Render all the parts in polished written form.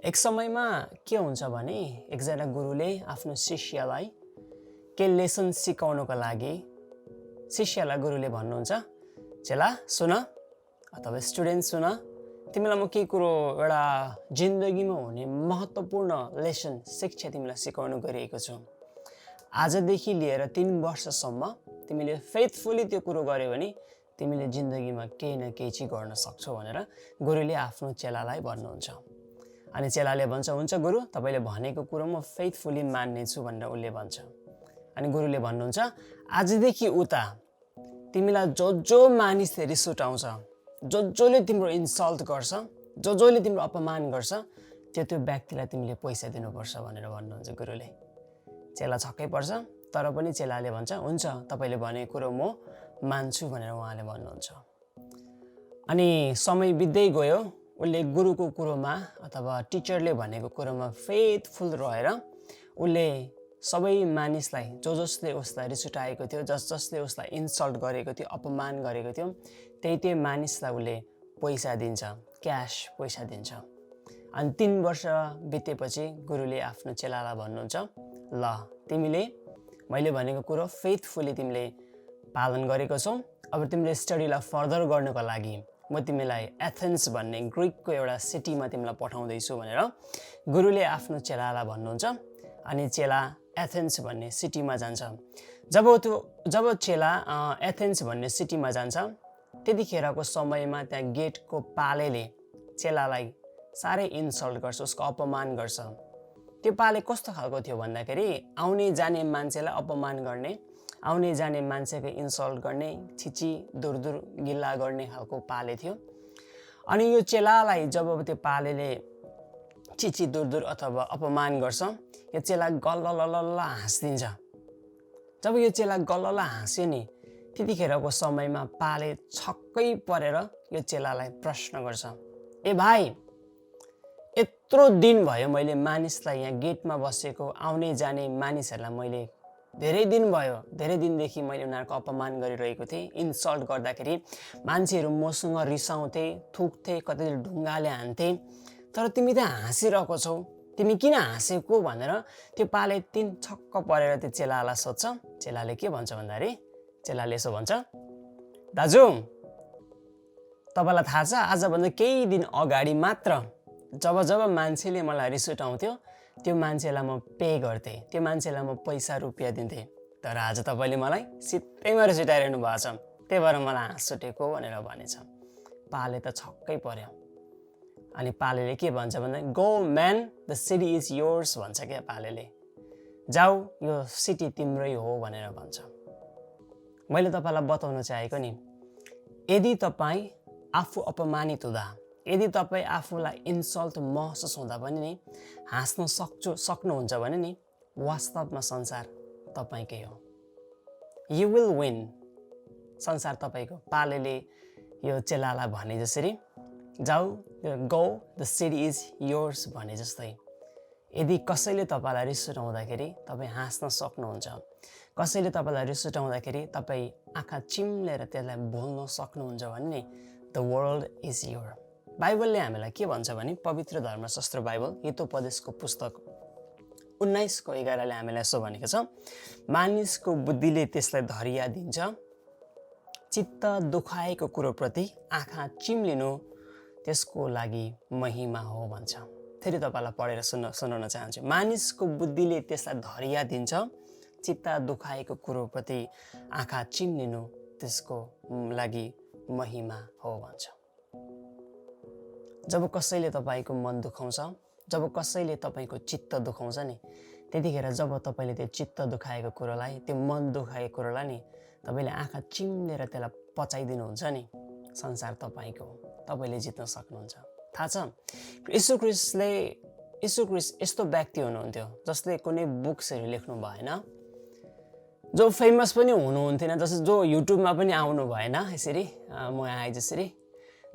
एक समयमा के हुन्छ भने एकजना गुरुले आफ्नो शिष्यलाई के लेसन सिकाउनको लागि शिष्यलाई गुरुले भन्नुहुन्छ, चेला सुन अथवा स्टुडेन्ट सुन, तिमीलाई म केही कुरो एउटा जिन्दगीमा हुने महत्त्वपूर्ण लेसन शिक्षा तिमीलाई सिकाउन गइरहेको छु। आजदेखि लिएर 3 वर्षसम्म तिमीले फेथफुली त्यो कुरो गर्यो भने तिमीले जिन्दगीमा केही न केही चाहिँ गर्न सक्छौ भनेर गुरुले आफ्नो चेलालाई भन्नुहुन्छ। अनि चेलाले भन्छ, हुन्छ गुरु, तपाईले भनेको कुरो म फेथफुली मान्नेछु भनेर उसले भन्छ। अनि गुरुले भन्नुहुन्छ, आजदेखि उता तिमीलाई जो मानिसले रिस उठाउँछ, जसले तिम्रो इन्सल्ट गर्छ, जसले तिम्रो अपमान गर्छ, त्यो व्यक्तिलाई तिमीले पैसा दिनुपर्छ भनेर भन्नुहुन्छ गुरुले। चेला छक्कै पर्छ, तर पनि चेलाले भन्छ, हुन्छ तपाईले भनेको कुरो म मान्छु भनेर उहाँले भन्नुहुन्छ। अनि समय बित्दै गयो, उसले गुरुको कुरोमा अथवा टिचरले भनेको कुरोमा फेथफुल रहेर उसले सबै मानिसलाई जसले उसलाई रिस उठाएको थियो, जसले उसलाई इन्सल्ट गरेको थियो, अपमान गरेको थियो, त्यही मानिसलाई उसले पैसा दिन्छ, क्यास पैसा दिन्छ। अनि 3 वर्ष बितेपछि गुरुले आफ्नो चेलालाई भन्नुहुन्छ, ल तिमीले मैले भनेको कुरो फेथफुली तिमीले पालन गरेको छौ, अब तिमीले स्टडीलाई फर्दर गर्नको लागि म तिमीलाई एथेन्स भन्ने ग्रिकको एउटा सिटीमा तिमीलाई पठाउँदैछु भनेर गुरुले आफ्नो चेलालाई भन्नुहुन्छ। अनि चेला एथेन्स भन्ने सिटीमा जान्छ। जब चेला एथेन्स भन्ने सिटीमा जान्छ, त्यतिखेरको समयमा त्यहाँ गेटको पालेले चेलालाई साह्रै इन्सल्ट गर्छ, उसको अपमान गर्छ। त्यो पाले कस्तो खालको थियो भन्दाखेरि आउने जाने मान्छेलाई अपमान गर्ने, आउने जाने मान्छेको इन्सल्ट गर्ने, छिची दुर गिल्ला गर्ने खालको पाले थियो। अनि यो चेलालाई जब त्यो पालेले छिची दुर अथवा अपमान गर्छ, यो चेला गल्ल हाँसिदिन्छ। जब यो चेला गल्ल हाँस्यो नि, त्यतिखेरको समयमा पाले छक्कै परेर यो चेलालाई प्रश्न गर्छ, ए भाइ, यत्रो दिन भयो मैले मानिसलाई यहाँ गेटमा बसेको आउने जाने मानिसहरूलाई मैले धेरै दिनदेखि मैले उनीहरूको अपमान गरिरहेको थिएँ। इन्सल्ट गर्दाखेरि मान्छेहरू मसँग रिसाउँथे, थुक्थे, कतिले ढुङ्गाले हान्थे, तर तिमी त हाँसिरहेको छौ, तिमी किन हाँसेको भनेर त्यो पाले छक्क परेर त्यो चेलालाई सोध्छ। चेलाले के भन्छ भन्दाखेरि चेलाले यसो भन्छ, दाजु तपाईँलाई थाहा छ, आजभन्दा केही दिन अगाडि मात्र जब मान्छेले मलाई रिस उठाउँथ्यो, त्यो मान्छेलाई म पे गर्थेँ, त्यो मान्छेलाई म पैसा रुपियाँ दिन्थेँ, तर आज तपाईँले मलाई सित्तैमा रिस उठाइरहनु भएको छ, त्यही भएर मलाई हाँस उठेको भनेर भनेछ। पाले त छक्कै पर्यो। अनि पालेले के भन्छ भन्दा, go man, the city is yours भन्छ क्या पालेले, जाऊ यो सिटी तिम्रै हो भनेर भन्छ। मैले तपाईँलाई बताउन चाहेको नि, यदि तपाईँ आफू अपमानित हुँदा, यदि तपाईँ आफूलाई इन्सल्ट महसुस हुँदा पनि नि हाँस्न सक्नुहुन्छ भने नि वास्तवमा संसार तपाईँकै हो। यु विल विन, संसार तपाईँको। पालेले यो चेलालाई भने जसरी, जाऊ go the city is yours भने जस्तै, यदि कसैले तपाईँलाई रिस उठाउँदाखेरि तपाईँ हाँस्न सक्नुहुन्छ, कसैले तपाईँलाई रिस उठाउँदाखेरि तपाईँ आँखा चिम्लेर त्यसलाई बोल्न सक्नुहुन्छ भने नि द वर्ल्ड इज योर। बाइबलले हामीलाई के भन्छ भने, पवित्र धर्मशास्त्र बाइबल हितोपदेशको पुस्तक 19:11ले हामीलाई यसो भनेको छ, मानिसको बुद्धिले त्यसलाई धरिया दिन्छ, चित्त दुखाएको कुरोप्रति आँखा चिम्लिनु त्यसको लागि महिमा हो भन्छ। फेरि तपाईँलाई पढेर सुनाउन चाहन्छु, मानिसको बुद्धिले त्यसलाई धरिया दिन्छ, चित्त दुखाएको कुरोप्रति आँखा चिम्लिनु त्यसको लागि महिमा हो भन्छ। जब कसैले तपाईँको मन दुखाउँछ, जब कसैले तपाईँको चित्त दुखाउँछ नि, त्यतिखेर जब तपाईँले त्यो चित्त दुखाएको कुरोलाई, त्यो मन दुखाएको कुरोलाई नि तपाईँले आँखा चिम्लेर त्यसलाई पचाइदिनुहुन्छ नि, संसार तपाईँको हो, तपाईँले जित्न सक्नुहुन्छ। थाहा छ, यीशु ख्रिस्ट यस्तो व्यक्ति हुनुहुन्थ्यो जसले कुनै बुक्सहरू लेख्नु भएन, जो फेमस पनि हुनुहुन्थेन, जो युट्युबमा पनि आउनु भएन, यसरी म आए जसरी,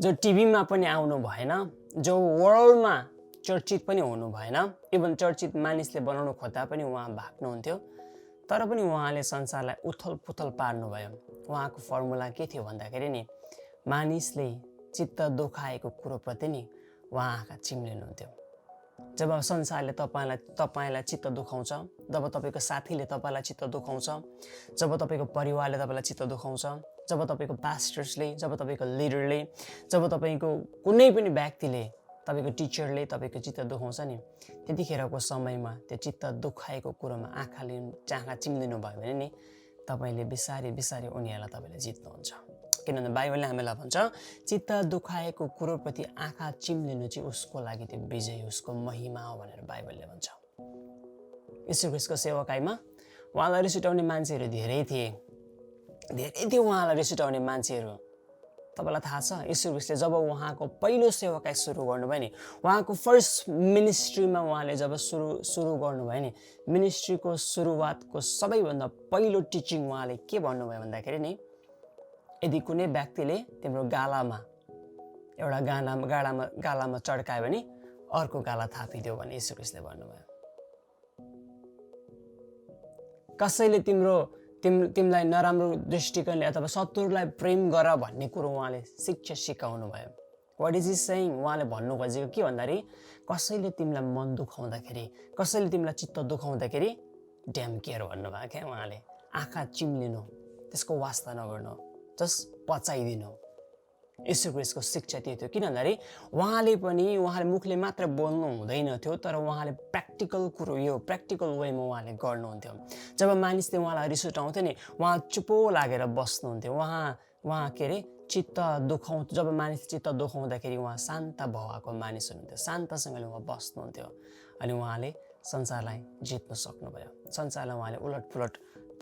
जो टिभीमा पनि आउनु भएन, जो वर्ल्डमा चर्चित पनि हुनु भएन, इभन चर्चित मानिसले बनाउनु खोज्दा पनि उहाँ भाग्नुहुन्थ्यो, तर पनि उहाँले संसारलाई उथल पुथल पार्नुभयो। उहाँको फर्मुला के थियो भन्दाखेरि नि, मानिसले चित्त दुखाएको कुरोप्रति नि उहाँ आँखा चिम्लिनुहुन्थ्यो। जब संसारले तपाईलाई चित्त दुखाउँछ, जब तपाईँको साथीले तपाईँलाई चित्त दुखाउँछ, जब तपाईँको परिवारले तपाईँलाई चित्त दुखाउँछ, जब तपाईँको पास्टर्सले, जब तपाईँको लिडरले, जब तपाईँको कुनै पनि व्यक्तिले, तपाईँको टिचरले तपाईँको चित्त दुखाउँछ नि, त्यतिखेरको समयमा त्यो चित्त दुखाएको कुरोमा आँखा चिम्लिनु भयो भने नि तपाईँले बिस्तारै बिस्तारै उनीहरूलाई तपाईँले जित्नुहुन्छ। किनभने बाइबलले हामीलाई भन्छ चित्त दुखाएको कुरोप्रति आँखा चिम्लिनु चाहिँ उसको लागि त्यो विजय, उसको महिमा हो भनेर बाइबलले भन्छ। यीशु ख्रीष्टको सेवकाईमा उहाँलाई रिस उठाउने मान्छेहरू धेरै थिए उहाँलाई रिस उठाउने मान्छेहरू। तपाईँलाई थाहा छ यीशु ख्रीष्टले जब उहाँको पहिलो सेवकाई सुरु गर्नुभयो नि, उहाँको फर्स्ट मिनिस्ट्रीमा उहाँले जब सुरु गर्नुभयो नि, मिनिस्ट्रीको सुरुवातको सबैभन्दा पहिलो टिचिङ उहाँले के भन्नुभयो भन्दाखेरि नि, यदि कुनै व्यक्तिले तिम्रो गालामा एउटा गालामा चड्कायो भने अर्को गाला थापिदियो भने यीशु ख्रीष्टले भन्नुभयो। कसैले तिमीलाई नराम्रो दृष्टिकोणले अथवा शत्रुलाई प्रेम गर भन्ने कुरो उहाँले शिक्षा सिकाउनु भयो। What is he saying? उहाँले भन्नु खोजेको के भन्दाखेरि कसैले तिमीलाई मन दुखाउँदाखेरि, कसैले तिमीलाई चित्त दुखाउँदाखेरि ड्याम केयर भन्नुभयो क्या उहाँले। आँखा चिम्लिनु, त्यसको वास्ता नगर्नु, जस्ट पचाइदिनु। यीशु ख्रीष्टको शिक्षा त्यो थियो। किन भन्दाखेरि उहाँले मुखले मात्र बोल्नु हुँदैन थियो, तर उहाँले प्र्याक्टिकल कुरो, यो प्र्याक्टिकल वेमा उहाँले गर्नुहुन्थ्यो। जब मानिसले उहाँलाई रिस उठाउँथ्यो नि, उहाँ चुपो लागेर बस्नुहुन्थ्यो। उहाँ के अरे जब मानिसले चित्त दुखाउँदाखेरि उहाँ शान्त भएका मानिस हुनुहुन्थ्यो, शान्तसँगले उहाँ बस्नुहुन्थ्यो। अनि उहाँले संसारलाई जित्न सक्नुभयो, संसारलाई उहाँले उलटपुलट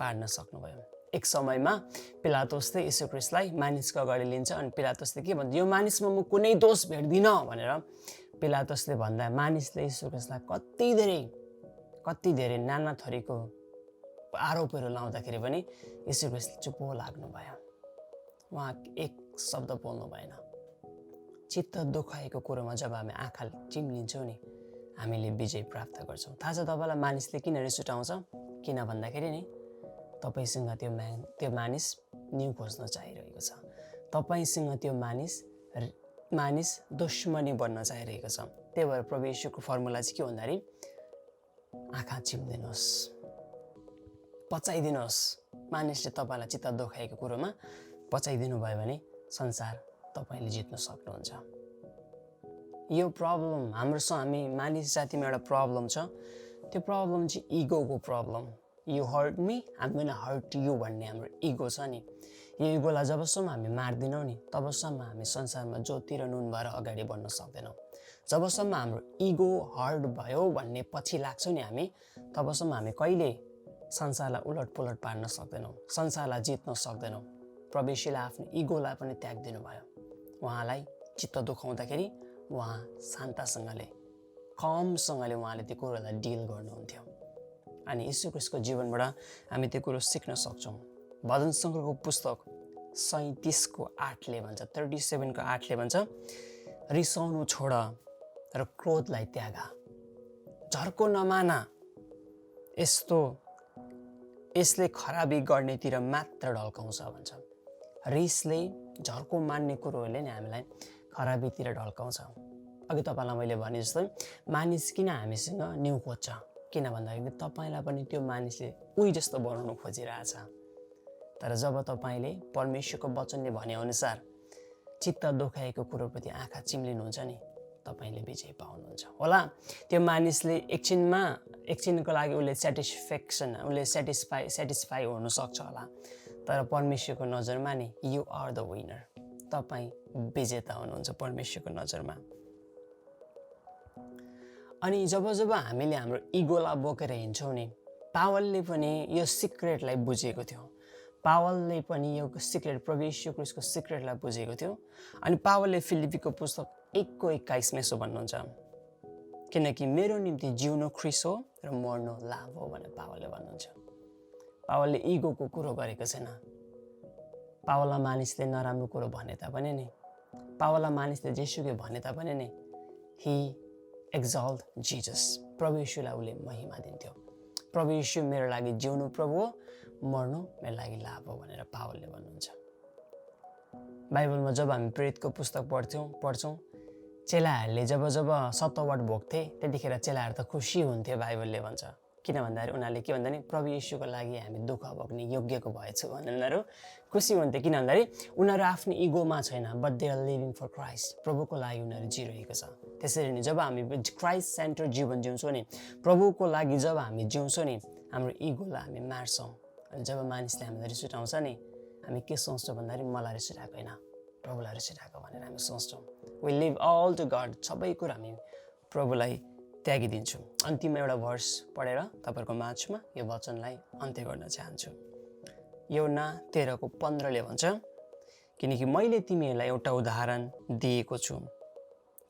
पार्न सक्नुभयो। एक समयमा पिलातुसले यीशु ख्रीष्टलाई मानिसको अगाडि लिन्छ अनि पिलातुसले के भन्छ, यो मानिसमा म कुनै दोष भेट्दिनँ भनेर पिलातुसले भन्दा मानिसले यीशु ख्रीष्टलाई कति धेरै नाना थरीको आरोपहरू लाउँदाखेरि पनि यीशु ख्रीष्टले चुप्पो लाग्नु भयो। उहाँ एक शब्द बोल्नु भएन। चित्त दुखाएको कुरोमा जब हामी आँखा चिम्लिन्छौँ नि, हामीले विजय प्राप्त गर्छौँ। थाहा छ तपाईँलाई मानिसले किन रिस उठाउँछ? किन भन्दाखेरि नि तपाईसँग त्यो मानिस न्यु खोज्न चाहिरहेको छ। तपाईसँग त्यो मानिस दुश्मनी बन्न चाहिरहेको छ। त्यही भएर प्रभु येशूको फर्मुला चाहिँ के भन्दाखेरि आँखा चिम्लिनुहोस्, पचाइदिनुहोस्। मानिसले तपाईँलाई चित्त दुखाएको कुरोमा पचाइदिनु भयो भने संसार तपाईँले जित्न सक्नुहुन्छ। यो प्रब्लम हामी मानिस जातिमा एउटा प्रब्लम छ। त्यो प्रब्लम चाहिँ इगोको problem. You hurt me, I'm gonna hurt you भन्ने हाम्रो इगो छ नि। यो इगोलाई जबसम्म हामी मार्दिनौँ नि, तबसम्म हामी संसारमा ज्योति र नुन भएर अगाडि बढ्न सक्दैनौँ। जबसम्म हाम्रो इगो हर्ट भयो भन्ने पछि लाग्छौँ नि हामी, तबसम्म हामी कहिले संसारलाई उलटपुलट पार्न सक्दैनौँ, संसारलाई जित्न सक्दैनौँ। प्रभु येशूले आफ्नो इगोलाई पनि त्याग्दिनु भयो। उहाँलाई चित्त दुखाउँदाखेरि उहाँ शान्तसँगले, कमसँगले उहाँले त्यो कुरोलाई डिल गर्नुहुन्थ्यो। अनि यीशु ख्रीष्टको जीवनबाट हामी त्यो कुरो सिक्न सक्छौँ। भजन सङ्ग्रहको पुस्तक 37:8ले भन्छ, 37:8ले भन्छ, रिसाउनु छोड र क्रोधलाई त्याग, झर्को नमाना, यसले खराबी गर्नेतिर मात्र ढल्काउँछ भन्छ। रिसले, झर्को मान्ने कुरोहरूले नै हामीलाई खराबीतिर ढल्काउँछ। अघि तपाईँलाई मैले भने जस्तो मानिस किन हामीसँग न्यु खोज्छ? किन भन्दाखेरि तपाईँलाई पनि त्यो मानिसले उही जस्तो बनाउनु खोजिरहेछ। तर जब तपाईँले परमेश्वरको वचनले भनेअनुसार चित्त दुखाएको कुरोप्रति आँखा चिम्लिनुहुन्छ नि, तपाईँले विजय पाउनुहुन्छ। होला त्यो मानिसले एकछिनको लागि उसले सेटिस्फाई हुनसक्छ होला, तर परमेश्वरको नजरमा नि यु आर द विनर, तपाईँ विजेता हुनुहुन्छ परमेश्वरको नजरमा। अनि जब हामीले हाम्रो इगोलाई बोकेर हिँड्छौँ नि, पावलले पनि यो सिक्रेटलाई बुझेको थियो। पावलले पनि यो सिक्रेट, प्रभु येशू ख्रीष्टको सिक्रेटलाई बुझेको थियो। अनि पावलले फिलिपीको पुस्तक 1:21 यसो भन्नुहुन्छ, किनकि मेरो निम्ति जिउनु ख्रीष्ट हो र मर्नु लाभ हो भनेर पावलले भन्नुहुन्छ। पावलले इगोको कुरो गरेको छैन। पावललाई मानिसले नराम्रो कुरो भने तापनि नि, पावललाई मानिसले जेसुकै भने तापनि नि, ही एक्जल्ट जिजस, प्रभु येशूलाई उसले महिमा दिन्थ्यो। प्रभु येशू मेरो लागि जिउनु प्रभु हो, मर्नु मेरो लागि लाभ हो भनेर पावलले भन्नुहुन्छ। बाइबलमा जब हामी प्रेरितको पुस्तक पढ्छौँ, चेलाहरूले जब जब सत्तवाट भोग्थे त्यतिखेर चेलाहरू त खुसी हुन्थ्यो बाइबलले भन्छ। किन भन्दाखेरि उनीहरूले के भन्दा नि प्रभु येशूको लागि हामी दुःख भोग्ने योग्यको भएछु भनेर उनीहरू खुसी हुन्थे। किन भन्दाखेरि उनीहरू आफ्नो इगोमा छैन, but they are living for Christ. प्रभुको लागि उनीहरू जिरहेको छ। त्यसरी नै जब हामी क्राइस्ट सेन्टर जीवन जिउँछौँ नि, प्रभुको लागि जब हामी जिउँछौँ नि, हाम्रो इगोलाई हामी मार्छौँ। अनि जब मानिसले हामीलाई रिस उठाउँछ नि, हामी के सोच्छौँ भन्दाखेरि मलाई रिस उठाएको होइन, प्रभुलाई रिस उठाएको भनेर हामी सोच्छौँ। We live all to God, सबै कुरा हामी प्रभुलाई त्यागिदिन्छौँ। अन्तिममा एउटा भर्स पढेर तपाईँहरूको माझमा यो वचनलाई अन्त्य गर्न चाहन्छु। यूहन्ना 13:15 भन्छ, किनकि मैले तिमीहरूलाई एउटा उदाहरण दिएको छु,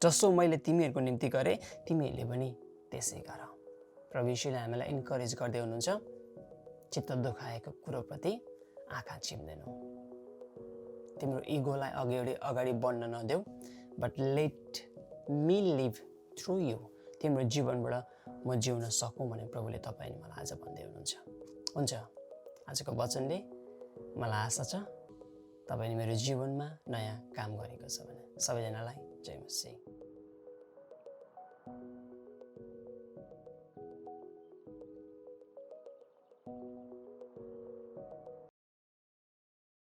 जसो मैले तिमीहरूको निम्ति गरेँ तिमीहरूले पनि त्यसै गर। प्रभु येशूले हामीलाई इन्करेज गर्दै हुनुहुन्छ, चित्त दुखाएको कुरोप्रति आँखा चिम्दैनौ। तिम्रो इगोलाई अगाडि बढ्न नदेऊ, but let me live through you. तिम्रो जीवनबाट म जिउन सकौँ भने प्रभुले तपाईँ अनि मलाई आज भन्दै हुनुहुन्छ। हुन्छ, आजको वचनले मलाई आशा छ तपाईँले मेरो जीवनमा नयाँ काम गरेको छ भने। सबैजनालाई जय मसीह।